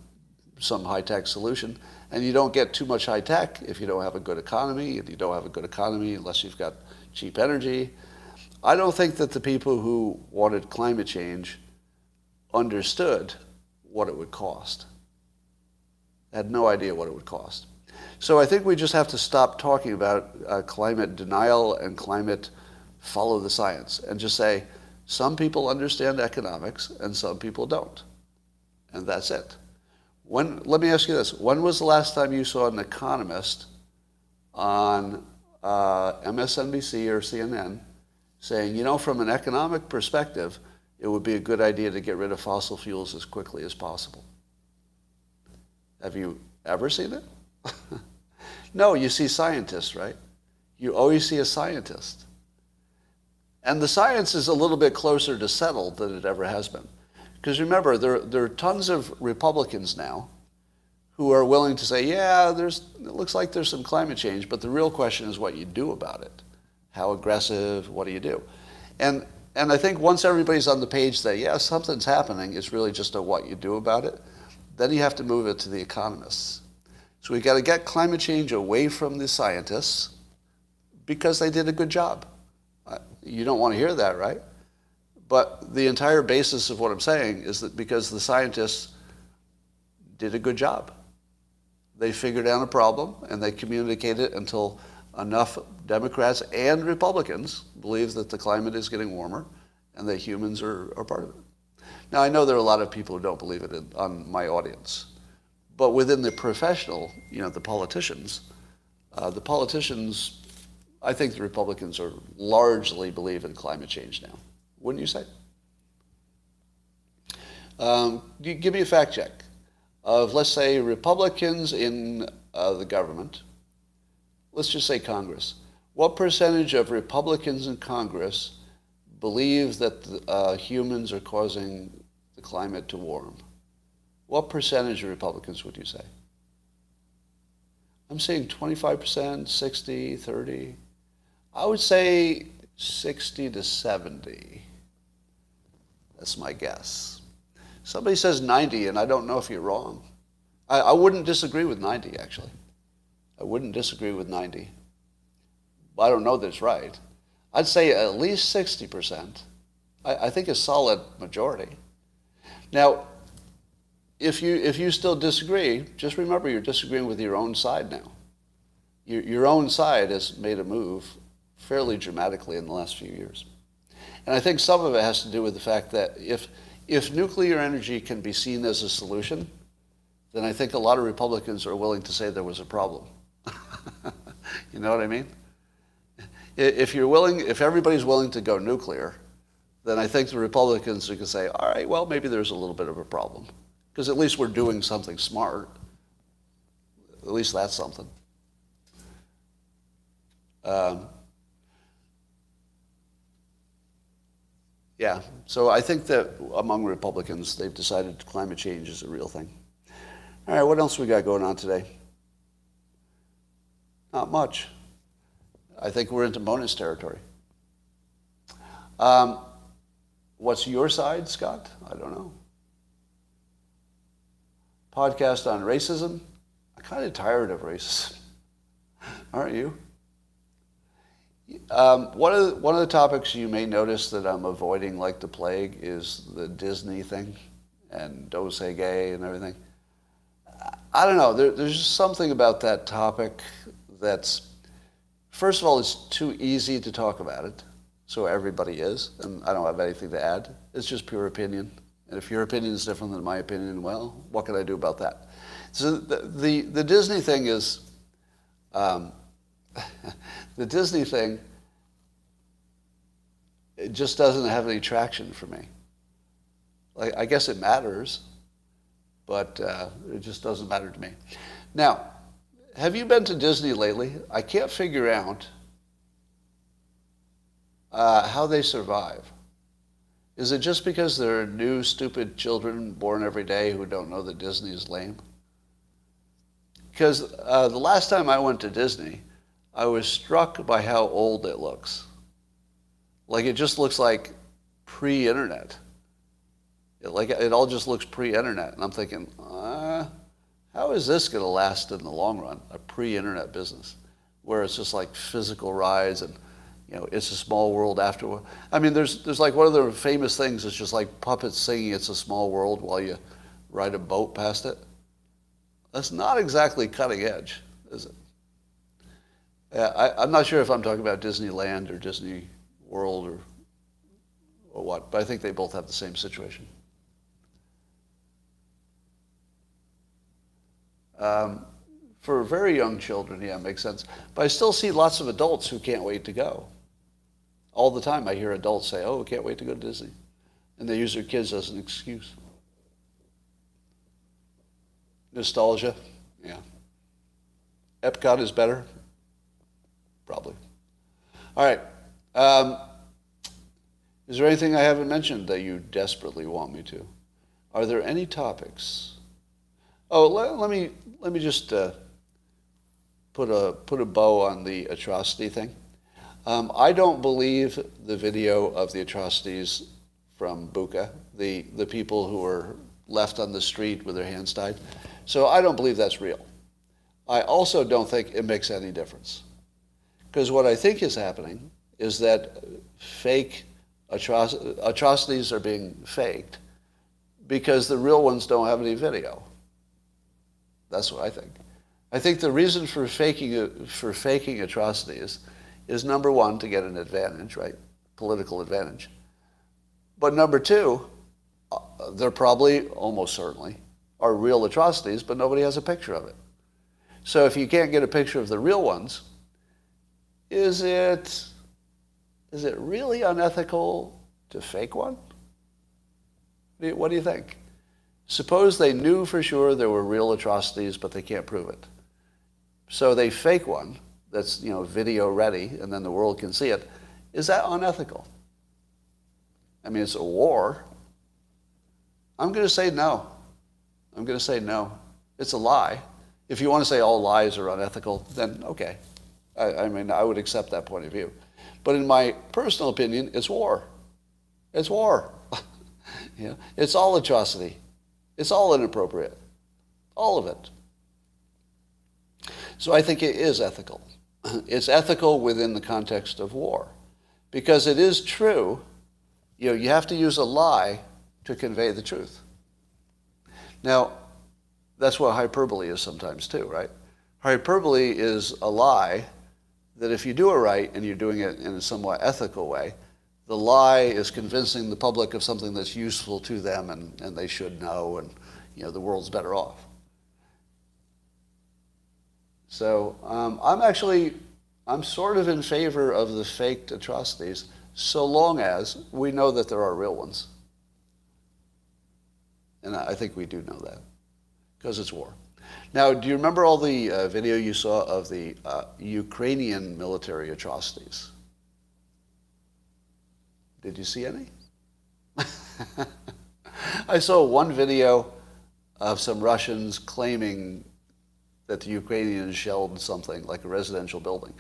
Speaker 1: some high tech solution, and you don't get too much high tech if you don't have a good economy, and you don't have a good economy unless you've got cheap energy. I don't think that the people who wanted climate change understood what it would cost. They had no idea what it would cost. So I think we just have to stop talking about climate denial and climate follow the science and just say some people understand economics and some people don't. And that's it. Let me ask you this. When was the last time you saw an economist on MSNBC or CNN saying, from an economic perspective, it would be a good idea to get rid of fossil fuels as quickly as possible? Have you ever seen it? No, you see scientists, right? You always see a scientist. And the science is a little bit closer to settled than it ever has been. Because remember, there are tons of Republicans now who are willing to say, yeah, it looks like there's some climate change, but the real question is what you do about it. How aggressive, what do you do? And I think once everybody's on the page that, yeah, something's happening, it's really just a what you do about it, then you have to move it to the economists. So we've got to get climate change away from the scientists because they did a good job. You don't want to hear that, right? But the entire basis of what I'm saying is that because the scientists did a good job. They figured out a problem and they communicated it until enough Democrats and Republicans believe that the climate is getting warmer and that humans are part of it. Now, I know there are a lot of people who don't believe it on my audience. But within the professional, the politicians, I think the Republicans are largely believe in climate change now. Wouldn't you say? Give me a fact check of, let's say, Republicans in the government. Let's just say Congress. What percentage of Republicans in Congress believe that humans are causing the climate to warm? What percentage of Republicans would you say? I'm saying 25%, 60, 30. I would say 60 to 70. That's my guess. Somebody says 90, and I don't know if you're wrong. I wouldn't disagree with 90, actually. I wouldn't disagree with 90. I don't know that it's right. I'd say at least 60%. I think a solid majority. Now, if you still disagree, just remember you're disagreeing with your own side now. Your own side has made a move fairly dramatically in the last few years. And I think some of it has to do with the fact that if nuclear energy can be seen as a solution, then I think a lot of Republicans are willing to say there was a problem. You know what I mean? If everybody's willing to go nuclear, then I think the Republicans can say, all right, well, maybe there's a little bit of a problem. Because at least we're doing something smart. At least that's something. Yeah, so I think that among Republicans, they've decided climate change is a real thing. All right, what else we got going on today? Not much. I think we're into bonus territory. What's your side, Scott? I don't know. Podcast on racism. I'm kind of tired of racism. Aren't you? One of the topics you may notice that I'm avoiding like the plague is the Disney thing and don't say gay and everything. I don't know. There's just something about that topic that's, first of all, it's too easy to talk about it, so everybody is, and I don't have anything to add. It's just pure opinion. And if your opinion is different than my opinion, well, what can I do about that? So the Disney thing is, the Disney thing, it just doesn't have any traction for me. Like, I guess it matters, but it just doesn't matter to me. Now, have you been to Disney lately? I can't figure out how they survive. Is it just because there are new, stupid children born every day who don't know that Disney is lame? Because the last time I went to Disney, I was struck by how old it looks. Like, it just looks like pre-internet. It all just looks pre-internet. And I'm thinking, how is this going to last in the long run, a pre-internet business, where it's just like physical rides and, It's a Small World afterward. I mean, there's like one of the famous things is just like puppets singing It's a Small World while you ride a boat past it. That's not exactly cutting edge, is it? Yeah, I'm not sure if I'm talking about Disneyland or Disney World or what, but I think they both have the same situation. For very young children, yeah, it makes sense. But I still see lots of adults who can't wait to go. All the time I hear adults say, oh, I can't wait to go to Disney. And they use their kids as an excuse. Nostalgia, yeah. Epcot is better? Probably. All right. Is there anything I haven't mentioned that you desperately want me to? Are there any topics? Oh, let me just put a bow on the atrocity thing. I don't believe the video of the atrocities from Bucha, the people who were left on the street with their hands tied. So I don't believe that's real. I also don't think it makes any difference. Because what I think is happening is that fake atrocities are being faked because the real ones don't have any video. That's what I think. I think the reason for faking atrocities is, number one, to get an advantage, right? Political advantage. But number two, there probably, almost certainly, are real atrocities, but nobody has a picture of it. So if you can't get a picture of the real ones, is it really unethical to fake one? What do you think? Suppose they knew for sure there were real atrocities, but they can't prove it. So they fake one that's, video ready, and then the world can see it. Is that unethical? I mean, it's a war. I'm going to say no. It's a lie. If you want to say all lies are unethical, then okay. I mean, I would accept that point of view. But in my personal opinion, it's war. It's war. It's all atrocity. It's all inappropriate. All of it. So I think it is ethical. It's ethical within the context of war. Because it is true, you have to use a lie to convey the truth. Now, that's what hyperbole is sometimes too, right? Hyperbole is a lie that if you do it right and you're doing it in a somewhat ethical way, the lie is convincing the public of something that's useful to them and they should know, and the world's better off. So I'm sort of in favor of the faked atrocities so long as we know that there are real ones. And I think we do know that because it's war. Now, do you remember all the video you saw of the Ukrainian military atrocities? Did you see any? I saw one video of some Russians claiming that the Ukrainians shelled something like a residential building,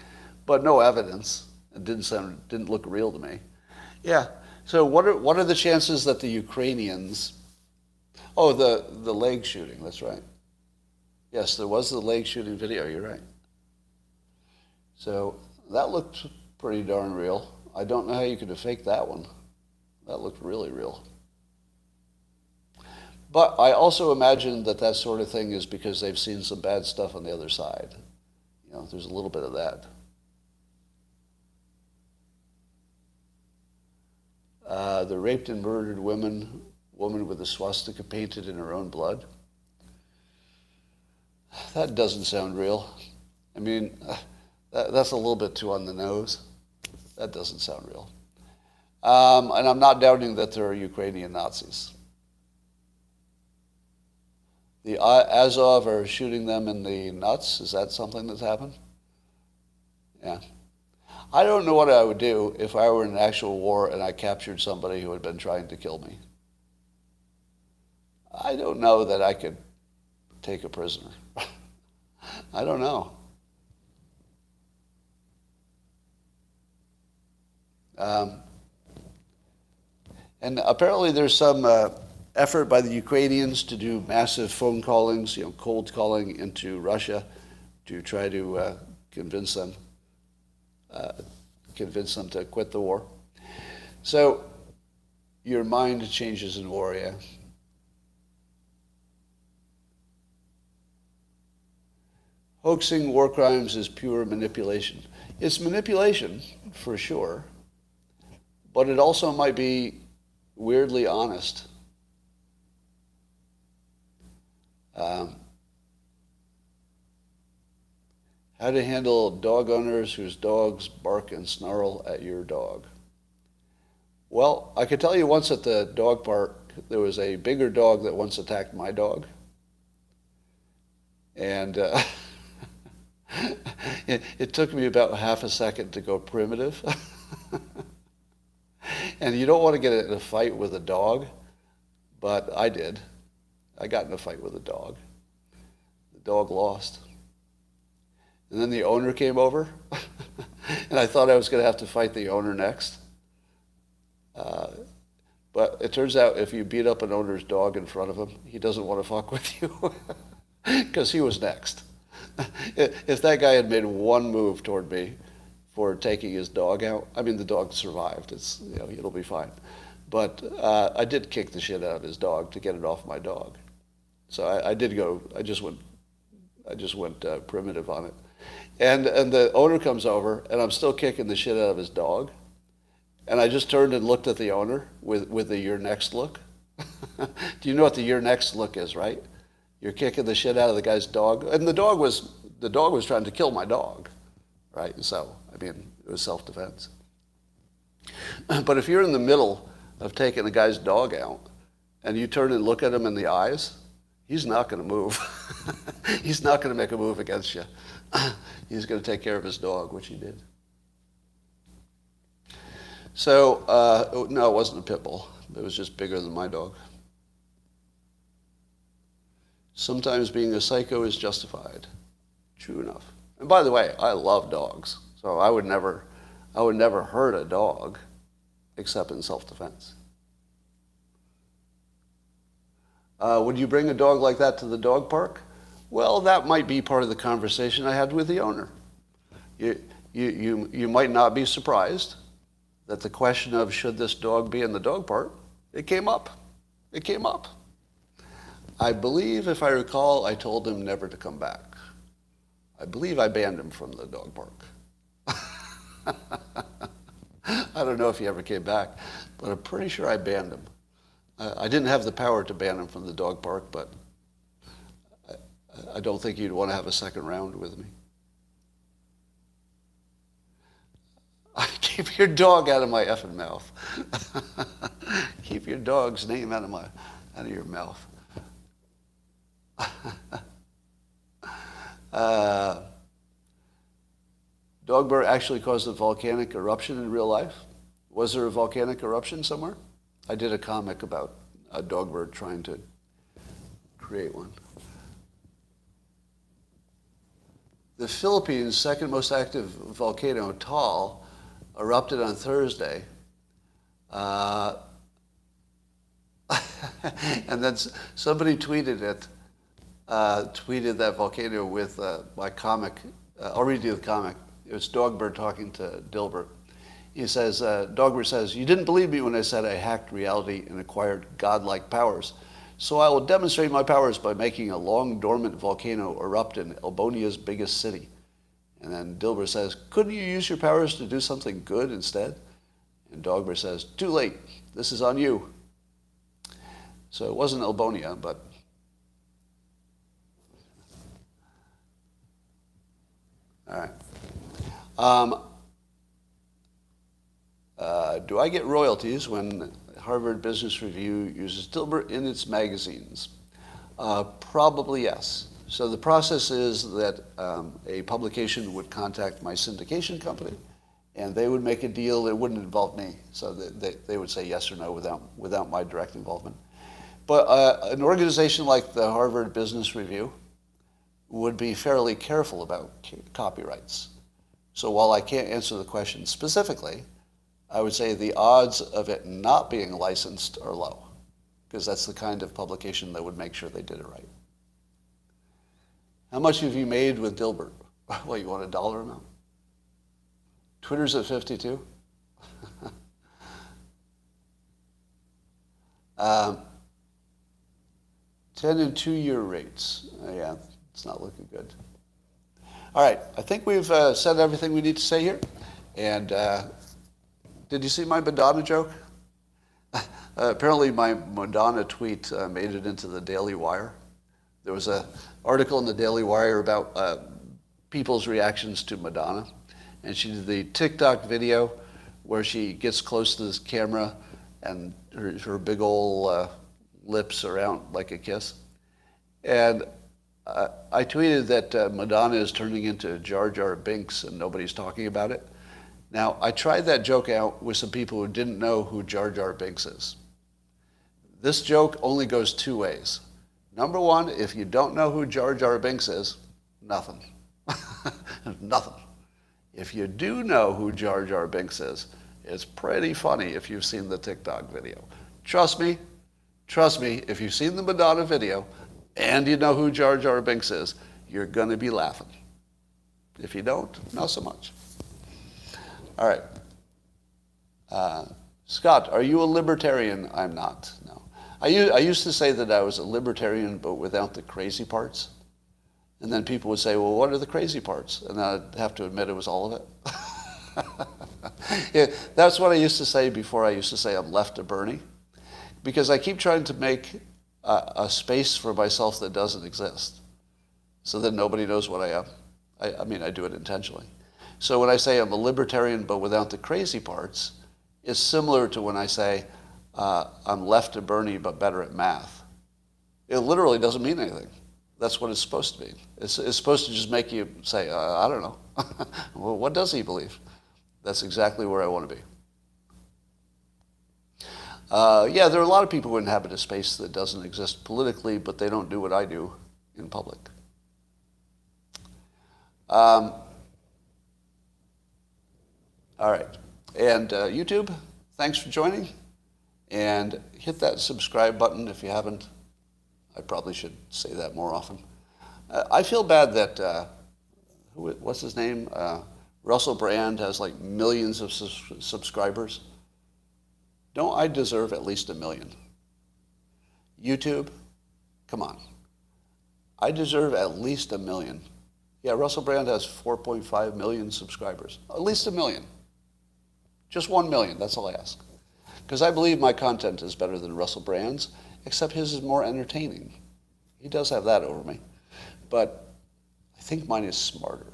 Speaker 1: but no evidence. It didn't look real to me. Yeah. So what are the chances that the Ukrainians? Oh, the leg shooting. That's right. Yes, there was the leg shooting video. You're right. So that looked pretty darn real. I don't know how you could have faked that one. That looked really real. But I also imagine that that sort of thing is because they've seen some bad stuff on the other side. You know, there's a little bit of that. The raped and murdered woman with a swastika painted in her own blood. That doesn't sound real. I mean, that's a little bit too on the nose. That doesn't sound real. And I'm not doubting that there are Ukrainian Nazis. The Azov are shooting them in the nuts. Is that something that's happened? Yeah. I don't know what I would do if I were in an actual war and I captured somebody who had been trying to kill me. I don't know that I could take a prisoner. I don't know. And apparently there's some effort by the Ukrainians to do massive phone callings, cold calling into Russia to try to convince them to quit the war. So your mind changes in war, yeah. Hoaxing war crimes is pure manipulation. It's manipulation, for sure, but it also might be weirdly honest. How to handle dog owners whose dogs bark and snarl at your dog. Well, I could tell you once at the dog park, there was a bigger dog that once attacked my dog. And it took me about half a second to go primitive. And you don't want to get in a fight with a dog, but I did. I got in a fight with a dog. The dog lost. And then the owner came over, and I thought I was going to have to fight the owner next. But it turns out if you beat up an owner's dog in front of him, he doesn't want to fuck with you because he was next. If that guy had made one move toward me for taking his dog out, I mean, the dog survived. It'll be fine. But I did kick the shit out of his dog to get it off my dog. So I just went primitive on it. And the owner comes over, and I'm still kicking the shit out of his dog. And I just turned and looked at the owner with the "you're next" look. Do you know what the "you're next" look is, right? You're kicking the shit out of the guy's dog. And the dog was trying to kill my dog, right? So, I mean, it was self-defense. But if you're in the middle of taking the guy's dog out, and you turn and look at him in the eyes, he's not going to move. He's not going to make a move against you. He's going to take care of his dog, which he did. So, no, it wasn't a pit bull. It was just bigger than my dog. Sometimes being a psycho is justified. True enough. And by the way, I love dogs. So I would never hurt a dog except in self-defense. Would you bring a dog like that to the dog park? Well, that might be part of the conversation I had with the owner. You might not be surprised that the question of should this dog be in the dog park, it came up. It came up. I believe, if I recall, I told him never to come back. I believe I banned him from the dog park. I don't know if he ever came back, but I'm pretty sure I banned him. I didn't have the power to ban him from the dog park, but I don't think you'd want to have a second round with me. Keep your dog out of my effing mouth. Keep your dog's name out of your mouth. Dogberg actually caused a volcanic eruption in real life. Was there a volcanic eruption somewhere? I did a comic about a Dogberg trying to create one. The Philippines' second most active volcano, Taal, erupted on Thursday. And then somebody tweeted that volcano with my comic. I'll read you the comic. It was Dilbert talking to Dilbert. He says, Dilbert says, "You didn't believe me when I said I hacked reality and acquired godlike powers. So I will demonstrate my powers by making a long dormant volcano erupt in Albania's biggest city." And then Dilbert says, "Couldn't you use your powers to do something good instead?" And Dilbert says, "Too late. This is on you." So it wasn't Albania, but all right. Do I get royalties when Harvard Business Review uses Dilbert in its magazines? Probably yes. So the process is that a publication would contact my syndication company, and they would make a deal that wouldn't involve me. So they would say yes or no without my direct involvement. But an organization like the Harvard Business Review would be fairly careful about copyrights. So while I can't answer the question specifically, I would say the odds of it not being licensed are low, because that's the kind of publication that would make sure they did it right. How much have you made with Dilbert? Well, you want a dollar amount? Twitter's at 52. 10 and 2-year rates. Yeah, it's not looking good. All right, I think we've said everything we need to say here. And did you see my Madonna joke? Apparently my Madonna tweet made it into the Daily Wire. There was an article in the Daily Wire about people's reactions to Madonna. And she did the TikTok video where she gets close to this camera and her big old lips are out like a kiss. And I tweeted that Madonna is turning into Jar Jar Binks and nobody's talking about it. Now, I tried that joke out with some people who didn't know who Jar Jar Binks is. This joke only goes two ways. Number one, if you don't know who Jar Jar Binks is, nothing. Nothing. If you do know who Jar Jar Binks is, it's pretty funny if you've seen the TikTok video. Trust me, if you've seen the Madonna video and you know who Jar Jar Binks is, you're going to be laughing. If you don't, not so much. All right. Scott, are you a libertarian? I'm not, no. I used to say that I was a libertarian, but without the crazy parts. And then people would say, well, what are the crazy parts? And I'd have to admit it was all of it. Yeah, that's what I used to say before I used to say I'm left of Bernie. Because I keep trying to make a space for myself that doesn't exist. So that nobody knows what I am. I mean, I do it intentionally. So when I say I'm a libertarian but without the crazy parts, it's similar to when I say I'm left of Bernie but better at math. It literally doesn't mean anything. That's what it's supposed to be. It's supposed to just make you say, I don't know. Well, what does he believe? That's exactly where I want to be. Yeah, there are a lot of people who inhabit a space that doesn't exist politically, but they don't do what I do in public. All right. And YouTube, thanks for joining. And hit that subscribe button if you haven't. I probably should say that more often. I feel bad that, what's his name? Russell Brand has like millions of subscribers. Don't I deserve at least 1 million? YouTube, come on. I deserve at least 1 million. Yeah, Russell Brand has 4.5 million subscribers. At least 1 million. Just 1 million, that's all I ask. Because I believe my content is better than Russell Brand's, except his is more entertaining. He does have that over me. But I think mine is smarter.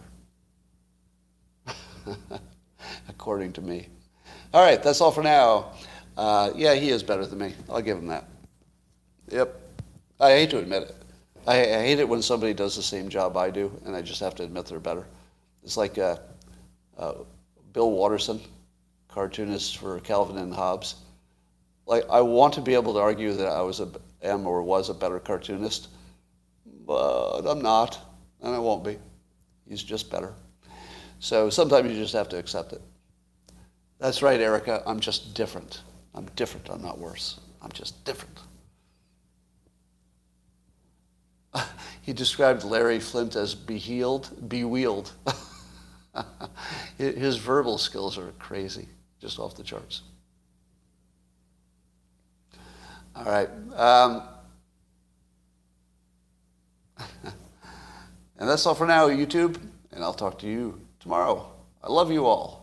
Speaker 1: According to me. All right, that's all for now. Yeah, he is better than me. I'll give him that. Yep. I hate to admit it. I hate it when somebody does the same job I do, and I just have to admit they're better. It's like Bill Watterson, cartoonist for Calvin and Hobbes. Like, I want to be able to argue that I was a better cartoonist, but I'm not, and I won't be. He's just better. So sometimes you just have to accept it. That's right, Erica. I'm just different. I'm different. I'm not worse. I'm just different. He described Larry Flint as bewheeled. His verbal skills are crazy, just off the charts. All right. And that's all for now, YouTube. And I'll talk to you tomorrow. I love you all.